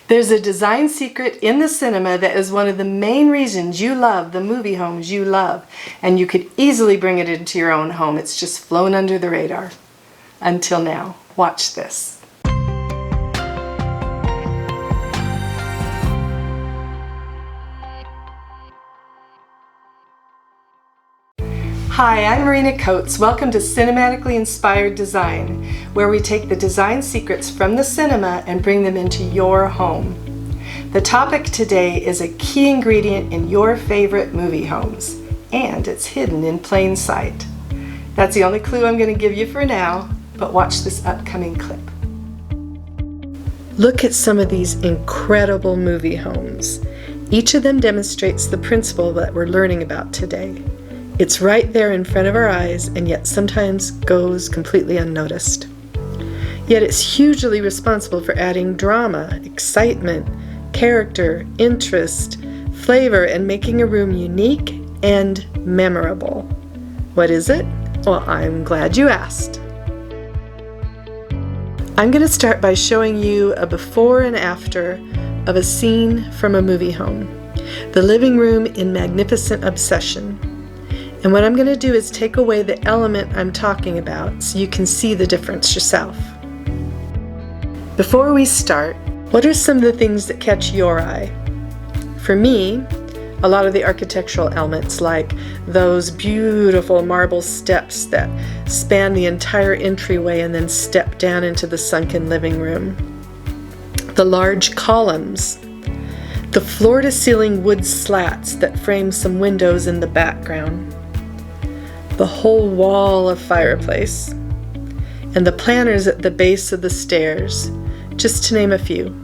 There's a design secret in the cinema that is one of the main reasons you love the movie homes you love, and you could easily bring it into your own home. It's just flown under the radar. Until now, watch this. Hi, I'm Marina Coates. Welcome to Cinematically Inspired Design, where we take the design secrets from the cinema and bring them into your home. The topic today is a key ingredient in your favorite movie homes, and it's hidden in plain sight. That's the only clue I'm going to give you for now, but watch this upcoming clip. Look at some of these incredible movie homes. Each of them demonstrates the principle that we're learning about today. It's right there in front of our eyes, and yet sometimes goes completely unnoticed. Yet it's hugely responsible for adding drama, excitement, character, interest, flavor, and making a room unique and memorable. What is it? Well, I'm glad you asked. I'm going to start by showing you a before and after of a scene from a movie home. The living room in Magnificent Obsession. And what I'm going to do is take away the element I'm talking about so you can see the difference yourself. Before we start, what are some of the things that catch your eye? For me, a lot of the architectural elements, like those beautiful marble steps that span the entire entryway and then step down into the sunken living room. The large columns. The floor-to-ceiling wood slats that frame some windows in the background. The whole wall of fireplace, and the planters at the base of the stairs, just to name a few.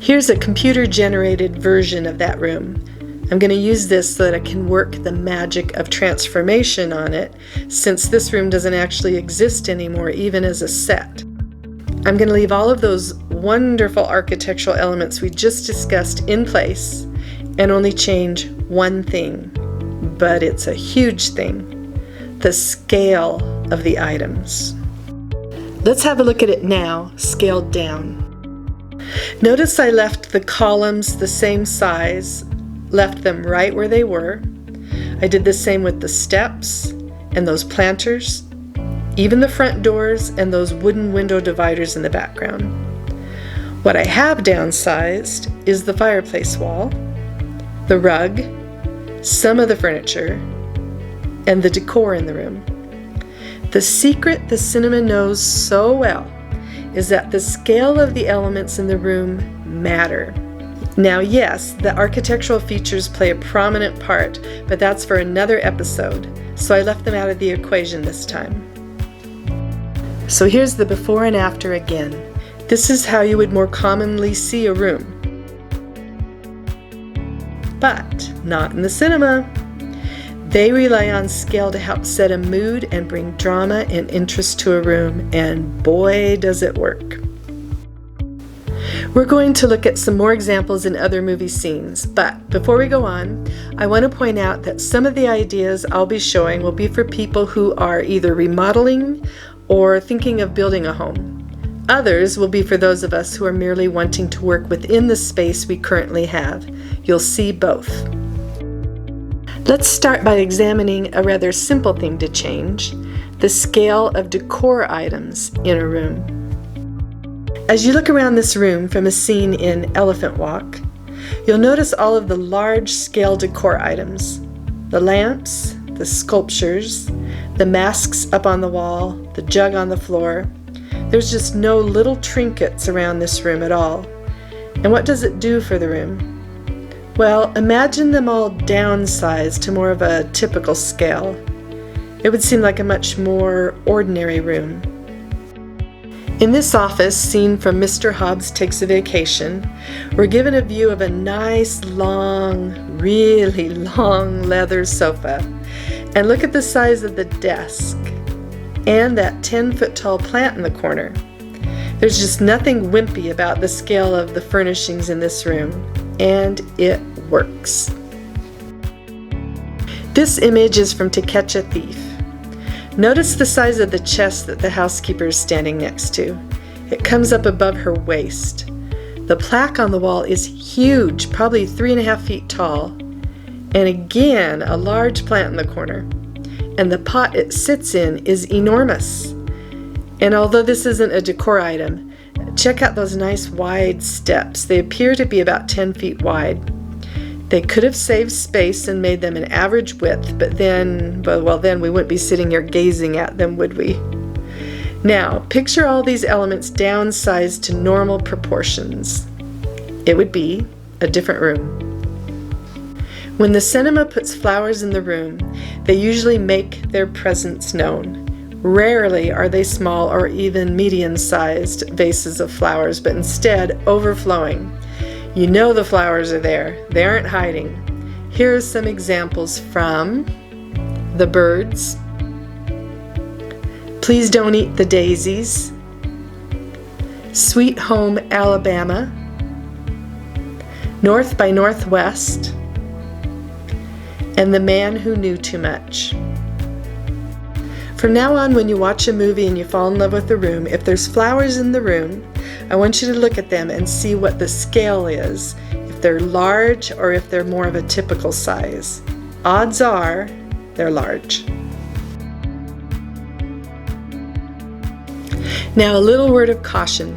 Here's a computer-generated version of that room. I'm going to use this so that I can work the magic of transformation on it, since this room doesn't actually exist anymore, even as a set. I'm going to leave all of those wonderful architectural elements we just discussed in place and only change one thing. But it's a huge thing, the scale of the items. Let's have a look at it now, scaled down. Notice I left the columns the same size, left them right where they were. I did the same with the steps and those planters, even the front doors and those wooden window dividers in the background. What I have downsized is the fireplace wall, the rug, some of the furniture, and the decor in the room. The secret the cinema knows so well is that the scale of the elements in the room matter. Now, yes, the architectural features play a prominent part, but that's for another episode, so I left them out of the equation this time. So here's the before and after again. This is how you would more commonly see a room. But not in the cinema. They rely on scale to help set a mood and bring drama and interest to a room, and boy does it work. We're going to look at some more examples in other movie scenes, but before we go on, I want to point out that some of the ideas I'll be showing will be for people who are either remodeling or thinking of building a home. Others will be for those of us who are merely wanting to work within the space we currently have. You'll see both. Let's start by examining a rather simple thing to change, the scale of decor items in a room. As you look around this room from a scene in Elephant Walk, you'll notice all of the large-scale decor items, the lamps, the sculptures, the masks up on the wall, the jug on the floor. There's just no little trinkets around this room at all. And what does it do for the room? Well, imagine them all downsized to more of a typical scale. It would seem like a much more ordinary room. In this office, seen from Mr. Hobbs Takes a Vacation, we're given a view of a nice, long, really long leather sofa. And look at the size of the desk and that 10-foot tall plant in the corner. There's just nothing wimpy about the scale of the furnishings in this room, and it works. This image is from To Catch a Thief. Notice the size of the chest that the housekeeper is standing next to. It comes up above her waist. The plaque on the wall is huge, probably 3.5 feet tall, and again a large plant in the corner. And the pot it sits in is enormous. And although this isn't a decor item, check out those nice wide steps. They appear to be about 10 feet wide. They could have saved space and made them an average width, but then we wouldn't be sitting here gazing at them, would we? Now, picture all these elements downsized to normal proportions. It would be a different room. When the cinema puts flowers in the room, they usually make their presence known. Rarely are they small or even medium-sized vases of flowers, but instead overflowing. You know the flowers are there. They aren't hiding. Here are some examples from The Birds, Please Don't Eat the Daisies, Sweet Home Alabama, North by Northwest, and The Man Who Knew Too Much. From now on, when you watch a movie and you fall in love with the room, if there's flowers in the room, I want you to look at them and see what the scale is, if they're large or if they're more of a typical size. Odds are they're large. Now, a little word of caution.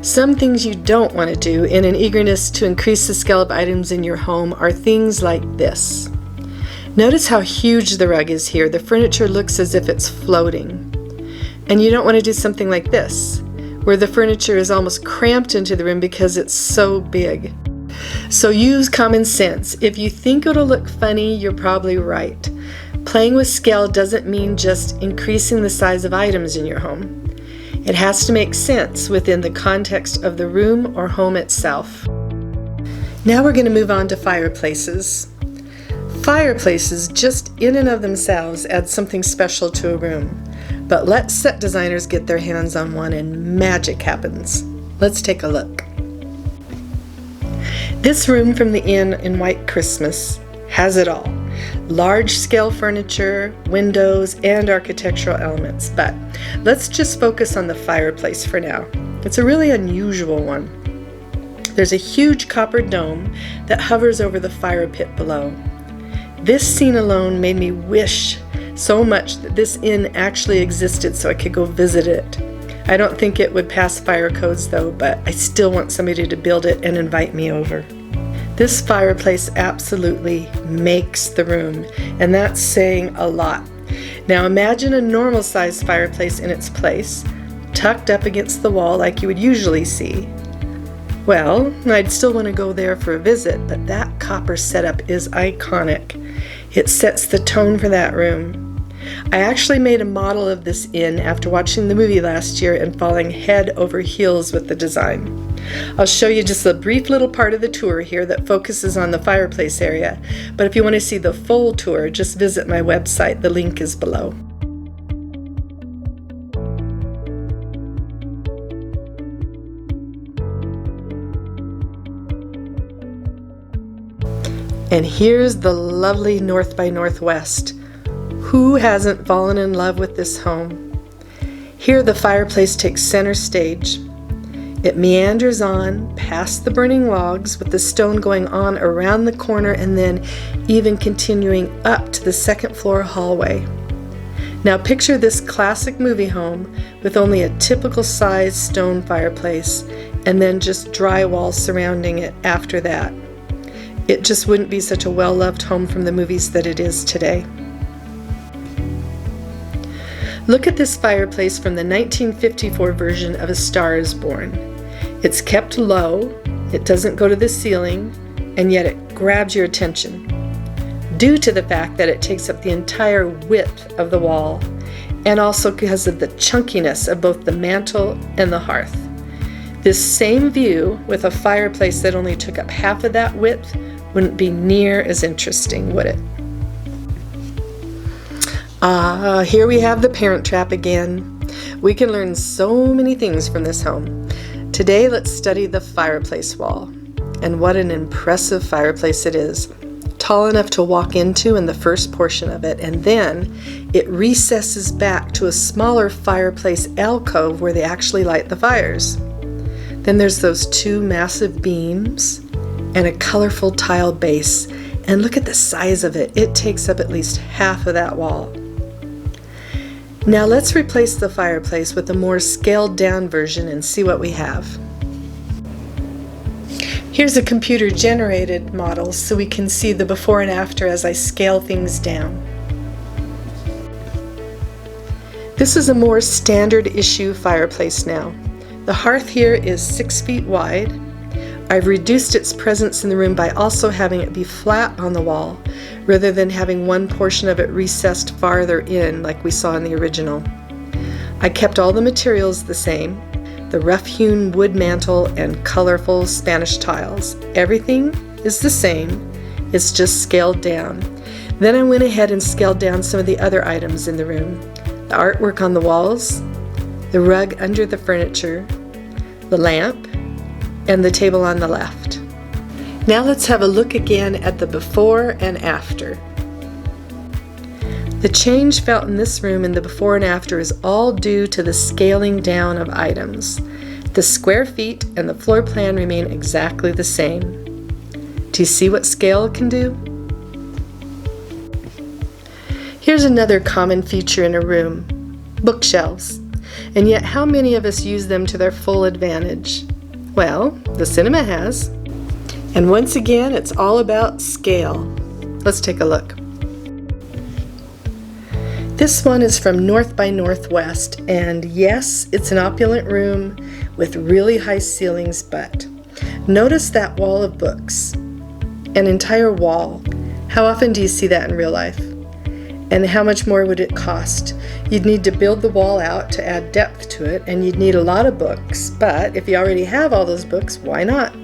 Some things you don't want to do in an eagerness to increase the scale of items in your home are things like this. Notice how huge the rug is here. The furniture looks as if it's floating. And you don't want to do something like this, where the furniture is almost cramped into the room because it's so big. So use common sense. If you think it'll look funny, you're probably right. Playing with scale doesn't mean just increasing the size of items in your home. It has to make sense within the context of the room or home itself. Now we're going to move on to fireplaces. Fireplaces just in and of themselves add something special to a room, but let set designers get their hands on one and magic happens. Let's take a look. This room from the inn in White Christmas has it all. Large-scale furniture, windows, and architectural elements, but let's just focus on the fireplace for now. It's a really unusual one. There's a huge copper dome that hovers over the fire pit below. This scene alone made me wish so much that this inn actually existed so I could go visit it. I don't think it would pass fire codes though, but I still want somebody to build it and invite me over. This fireplace absolutely makes the room, and that's saying a lot. Now imagine a normal sized fireplace in its place, tucked up against the wall like you would usually see. Well, I'd still want to go there for a visit, but that copper setup is iconic. It sets the tone for that room. I actually made a model of this inn after watching the movie last year and falling head over heels with the design. I'll show you just a brief little part of the tour here that focuses on the fireplace area, but if you want to see the full tour, just visit my website. The link is below. And here's the lovely North by Northwest. Who hasn't fallen in love with this home? Here the fireplace takes center stage. It meanders on past the burning logs with the stone going on around the corner and then even continuing up to the second floor hallway. Now picture this classic movie home with only a typical size stone fireplace and then just drywall surrounding it after that. It just wouldn't be such a well-loved home from the movies that it is today. Look at this fireplace from the 1954 version of A Star is Born. It's kept low, it doesn't go to the ceiling, and yet it grabs your attention, due to the fact that it takes up the entire width of the wall, and also because of the chunkiness of both the mantel and the hearth. This same view with a fireplace that only took up half of that width wouldn't be near as interesting, would it? Here we have the Parent Trap again. We can learn so many things from this home. Today, let's study the fireplace wall. And what an impressive fireplace it is. Tall enough to walk into in the first portion of it, and then it recesses back to a smaller fireplace alcove where they actually light the fires. Then there's those two massive beams and a colorful tile base. And look at the size of it. It takes up at least half of that wall. Now let's replace the fireplace with a more scaled down version and see what we have. Here's a computer generated model so we can see the before and after as I scale things down. This is a more standard issue fireplace now. The hearth here is 6 feet wide. I've reduced its presence in the room by also having it be flat on the wall rather than having one portion of it recessed farther in like we saw in the original. I kept all the materials the same, the rough-hewn wood mantle and colorful Spanish tiles. Everything is the same, it's just scaled down. Then I went ahead and scaled down some of the other items in the room. The artwork on the walls, the rug under the furniture, the lamp, and the table on the left. Now let's have a look again at the before and after. The change felt in this room in the before and after is all due to the scaling down of items. The square feet and the floor plan remain exactly the same. Do you see what scale can do? Here's another common feature in a room, bookshelves. And yet how many of us use them to their full advantage? Well, the cinema has. And once again, it's all about scale. Let's take a look. This one is from North by Northwest, and yes, it's an opulent room with really high ceilings, but notice that wall of books, an entire wall. How often do you see that in real life? And how much more would it cost? You'd need to build the wall out to add depth to it, and you'd need a lot of books, but if you already have all those books, why not?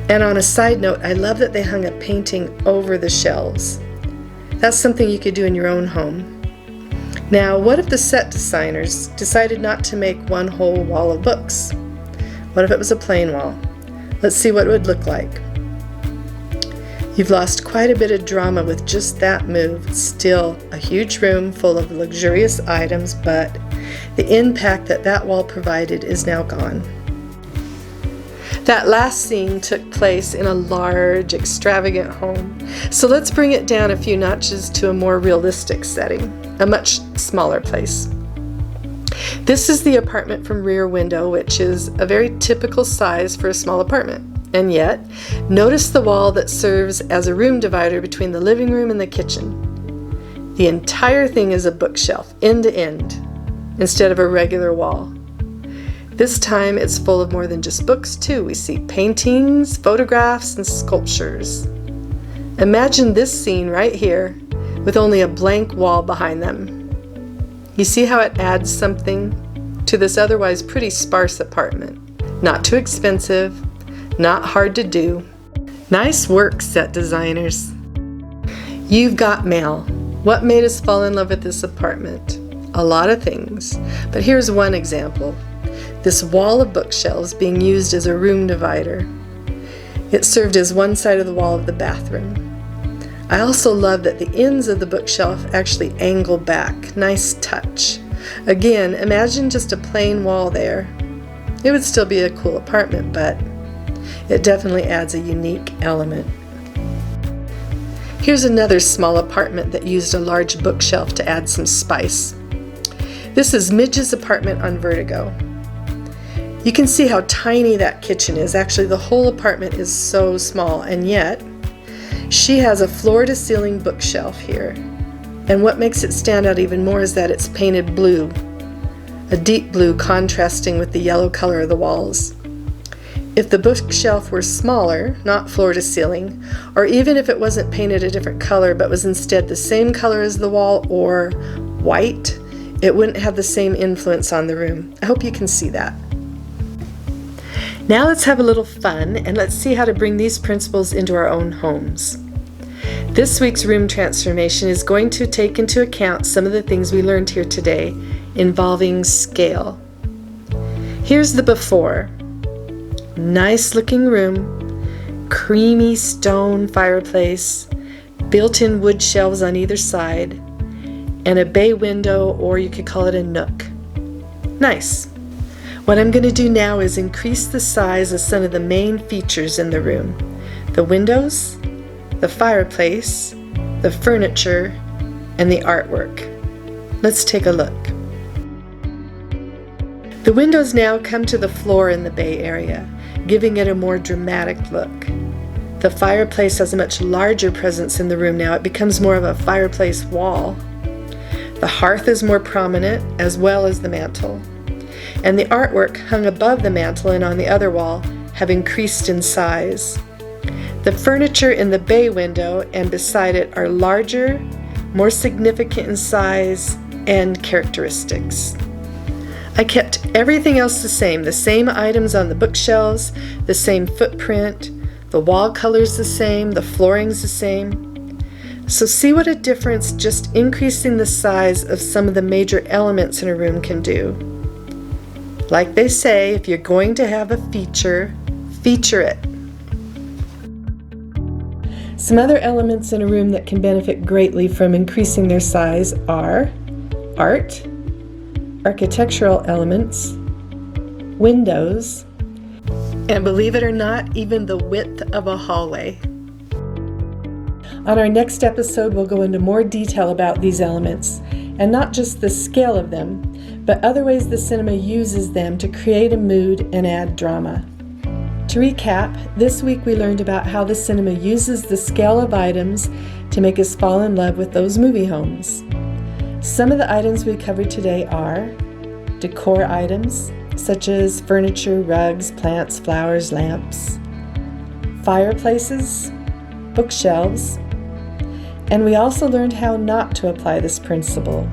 And on a side note, I love that they hung a painting over the shelves. That's something you could do in your own home. Now, what if the set designers decided not to make one whole wall of books? What if it was a plain wall? Let's see what it would look like. You've lost quite a bit of drama with just that move. It's still a huge room full of luxurious items, but the impact that that wall provided is now gone. That last scene took place in a large, extravagant home. So let's bring it down a few notches to a more realistic setting, a much smaller place. This is the apartment from Rear Window, which is a very typical size for a small apartment. And yet, notice the wall that serves as a room divider between the living room and the kitchen. The entire thing is a bookshelf, end to end, instead of a regular wall. This time it's full of more than just books too. We see paintings, photographs, and sculptures. Imagine this scene right here with only a blank wall behind them. You see how it adds something to this otherwise pretty sparse apartment. Not too expensive, not hard to do. Nice work, set designers. You've got mail. What made us fall in love with this apartment? A lot of things, but here's one example. This wall of bookshelves being used as a room divider. It served as one side of the wall of the bathroom. I also love that the ends of the bookshelf actually angle back. Nice touch. Again, imagine just a plain wall there. It would still be a cool apartment, but it definitely adds a unique element. Here's another small apartment that used a large bookshelf to add some spice. This is Midge's apartment on Vertigo. You can see how tiny that kitchen is. Actually, the whole apartment is so small, and yet she has a floor-to-ceiling bookshelf here. And what makes it stand out even more is that it's painted blue, a deep blue contrasting with the yellow color of the walls. If the bookshelf were smaller, not floor-to-ceiling, or even if it wasn't painted a different color but was instead the same color as the wall or white, it wouldn't have the same influence on the room. I hope you can see that. Now let's have a little fun and let's see how to bring these principles into our own homes. This week's room transformation is going to take into account some of the things we learned here today involving scale. Here's the before. Nice looking room, creamy stone fireplace, built-in wood shelves on either side, and a bay window, or you could call it a nook. Nice. What I'm going to do now is increase the size of some of the main features in the room. The windows, the fireplace, the furniture, and the artwork. Let's take a look. The windows now come to the floor in the Bay Area, giving it a more dramatic look. The fireplace has a much larger presence in the room now. It becomes more of a fireplace wall. The hearth is more prominent, as well as the mantel. And the artwork hung above the mantel and on the other wall have increased in size. The furniture in the bay window and beside it are larger, more significant in size and characteristics. I kept everything else the same items on the bookshelves, the same footprint, the wall color's the same, the flooring's the same. So see what a difference just increasing the size of some of the major elements in a room can do. Like they say, if you're going to have a feature, feature it. Some other elements in a room that can benefit greatly from increasing their size are art, architectural elements, windows, and believe it or not, even the width of a hallway. On our next episode, we'll go into more detail about these elements, and not just the scale of them, but other ways the cinema uses them to create a mood and add drama. To recap, this week we learned about how the cinema uses the scale of items to make us fall in love with those movie homes. Some of the items we covered today are decor items, such as furniture, rugs, plants, flowers, lamps, fireplaces, bookshelves, and we also learned how not to apply this principle,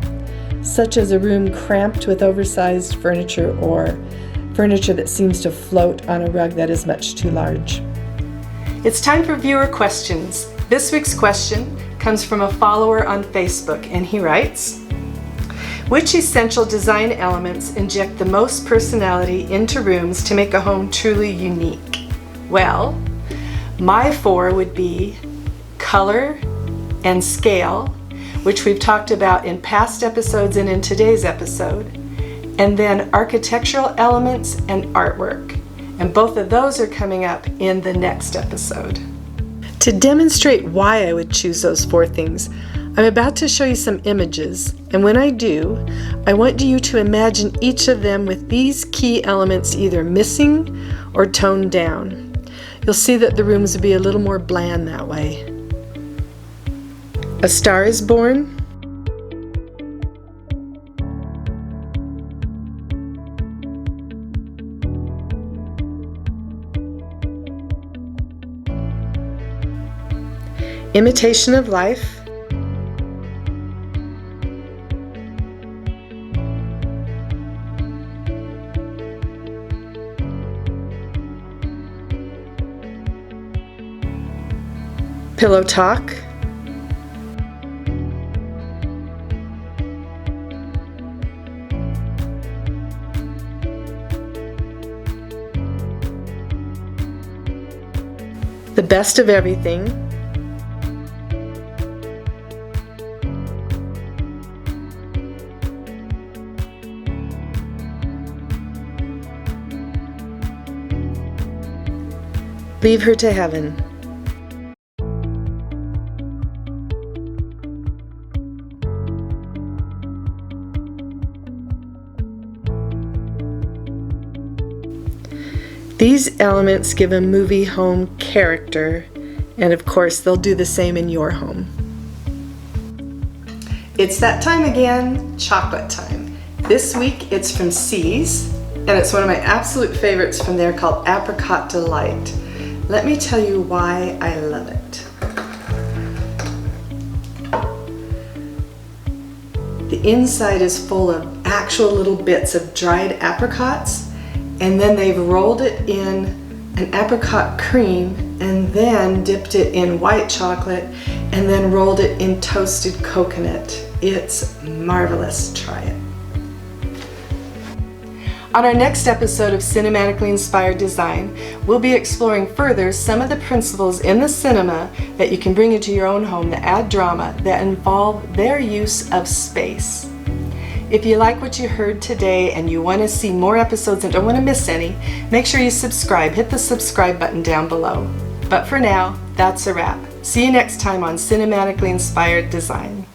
such as a room cramped with oversized furniture or furniture that seems to float on a rug that is much too large. It's time for viewer questions. This week's question comes from a follower on Facebook, and he writes, which essential design elements inject the most personality into rooms to make a home truly unique? Well, my 4 would be color and scale, which we've talked about in past episodes and in today's episode, and then architectural elements and artwork. And both of those are coming up in the next episode. To demonstrate why I would choose those 4 things, I'm about to show you some images, and when I do, I want you to imagine each of them with these key elements either missing or toned down. You'll see that the rooms will be a little more bland that way. A Star is Born, Imitation of Life, Pillow Talk, The Best of Everything, Leave Her to Heaven. These elements give a movie home character, and of course they'll do the same in your home. It's that time again, chocolate time. This week it's from C's, and it's one of my absolute favorites from there called Apricot Delight. Let me tell you why I love it. The inside is full of actual little bits of dried apricots, and then they've rolled it in an apricot cream and then dipped it in white chocolate and then rolled it in toasted coconut. It's marvelous. Try it. On our next episode of Cinematically Inspired Design, we'll be exploring further some of the principles in the cinema that you can bring into your own home that add drama, that involve their use of space. If you like what you heard today and you want to see more episodes and don't want to miss any, make sure you subscribe. Hit the subscribe button down below. But for now, that's a wrap. See you next time on Cinematically Inspired Design.